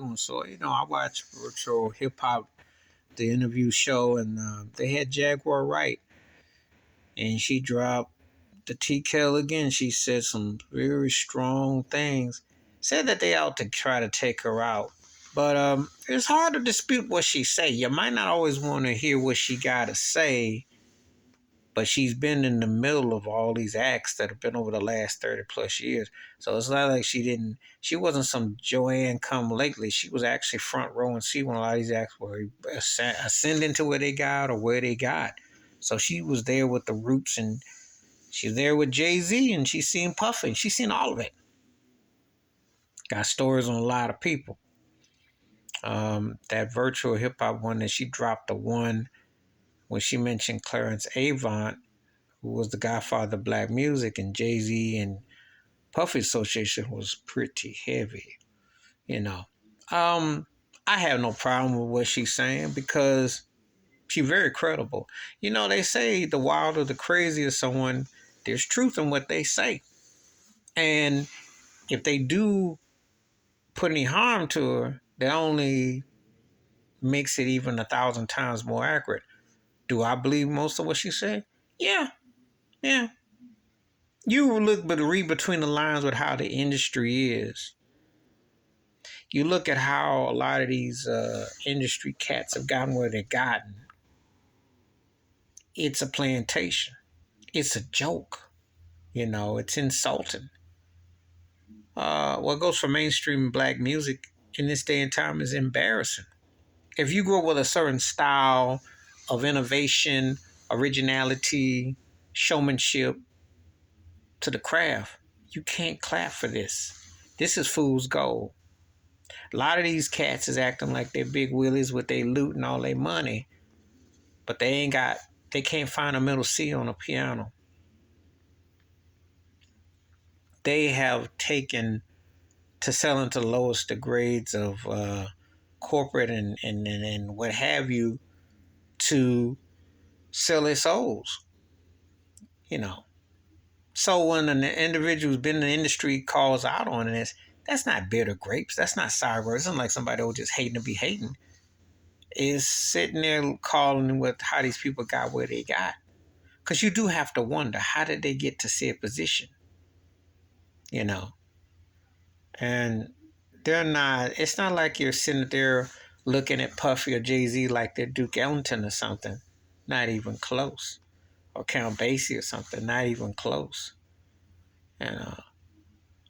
doing? So, I watch virtual hip hop, the interview show, and they had Jaguar Wright, and she dropped the TKL again. She said some very strong things. Said that they out to try to take her out. But it's hard to dispute what she say. You might not always want to hear what she got to say, but she's been in the middle of all these acts that have been over the last 30 plus years. So it's not like she wasn't some Joanne come lately. She was actually front row and see when a lot of these acts were ascending to where they got or where they got. So she was there with the roots, and she was there with Jay-Z, and she's seen Puffy. She's seen all of it. Got stories on a lot of people. That virtual hip hop one that she dropped, the one when she mentioned Clarence Avant, who was the godfather of black music, and Jay-Z and Puffy association was pretty heavy, you know. I have no problem with what she's saying because she's very credible. They say the wild or the crazy of someone, there's truth in what they say. And if they do put any harm to her, that only makes it even 1,000 times more accurate. Do I believe most of what she said? Yeah. You read between the lines with how the industry is. You look at how a lot of these industry cats have gotten where they've gotten. It's a plantation. It's a joke. It's insulting. What goes for mainstream black music in this day and time is embarrassing. If you grow up with a certain style of innovation, originality, showmanship to the craft, you can't clap for this. This is fool's gold. A lot of these cats is acting like they're big willies with their loot and all their money, but they can't find a middle C on a piano. They have taken to selling to the lowest grades of corporate and what have you to sell their souls, So when an individual who's been in the industry calls out on this, that's not bitter grapes. That's not sour grapes. It's not like somebody who just hating to be hating. Is sitting there calling with how these people got where they got. Because you do have to wonder, how did they get to said position? And it's not like you're sitting there looking at Puffy or Jay-Z like they're Duke Ellington or something. Not even close. Or Count Basie or something. Not even close. And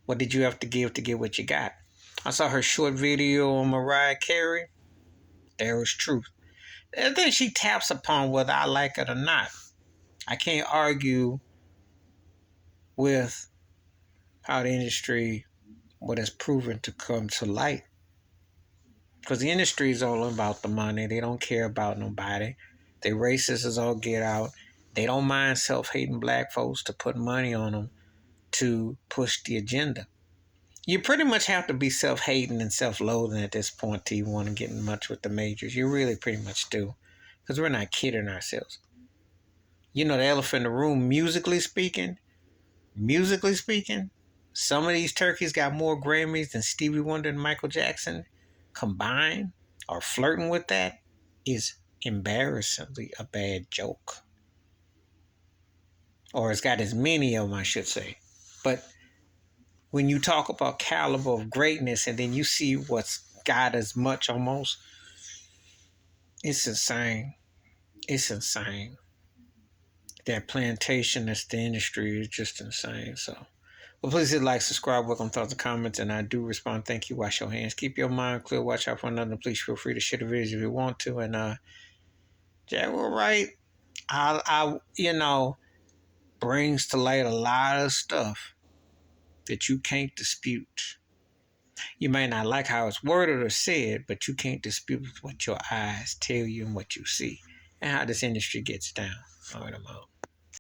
what did you have to give to get what you got? I saw her short video on Mariah Carey. There was truth. And then she taps upon whether I like it or not. I can't argue with how the industry, what has proven to come to light. Because the industry is all about the money. They don't care about nobody. They racist as all get out. They don't mind self-hating black folks to put money on them to push the agenda. You pretty much have to be self-hating and self-loathing at this point to even want to get in much with the majors. You really pretty much do. Because we're not kidding ourselves. The elephant in the room, musically speaking, some of these turkeys got more Grammys than Stevie Wonder and Michael Jackson combined, or flirting with that is embarrassingly a bad joke. Or it's got as many of them, I should say. But when you talk about caliber of greatness and then you see what's got as much almost, it's insane. It's insane. That plantation, that's the industry, is just insane. So, well, please hit like, subscribe, welcome thoughts and comments, and I do respond. Thank you. Wash your hands. Keep your mind clear. Watch out for another. Please feel free to share the videos if you want to. And Jaguar Wright, I brings to light a lot of stuff that you can't dispute. You may not like how it's worded or said, but you can't dispute what your eyes tell you and what you see and how this industry gets down. All right, I'm out.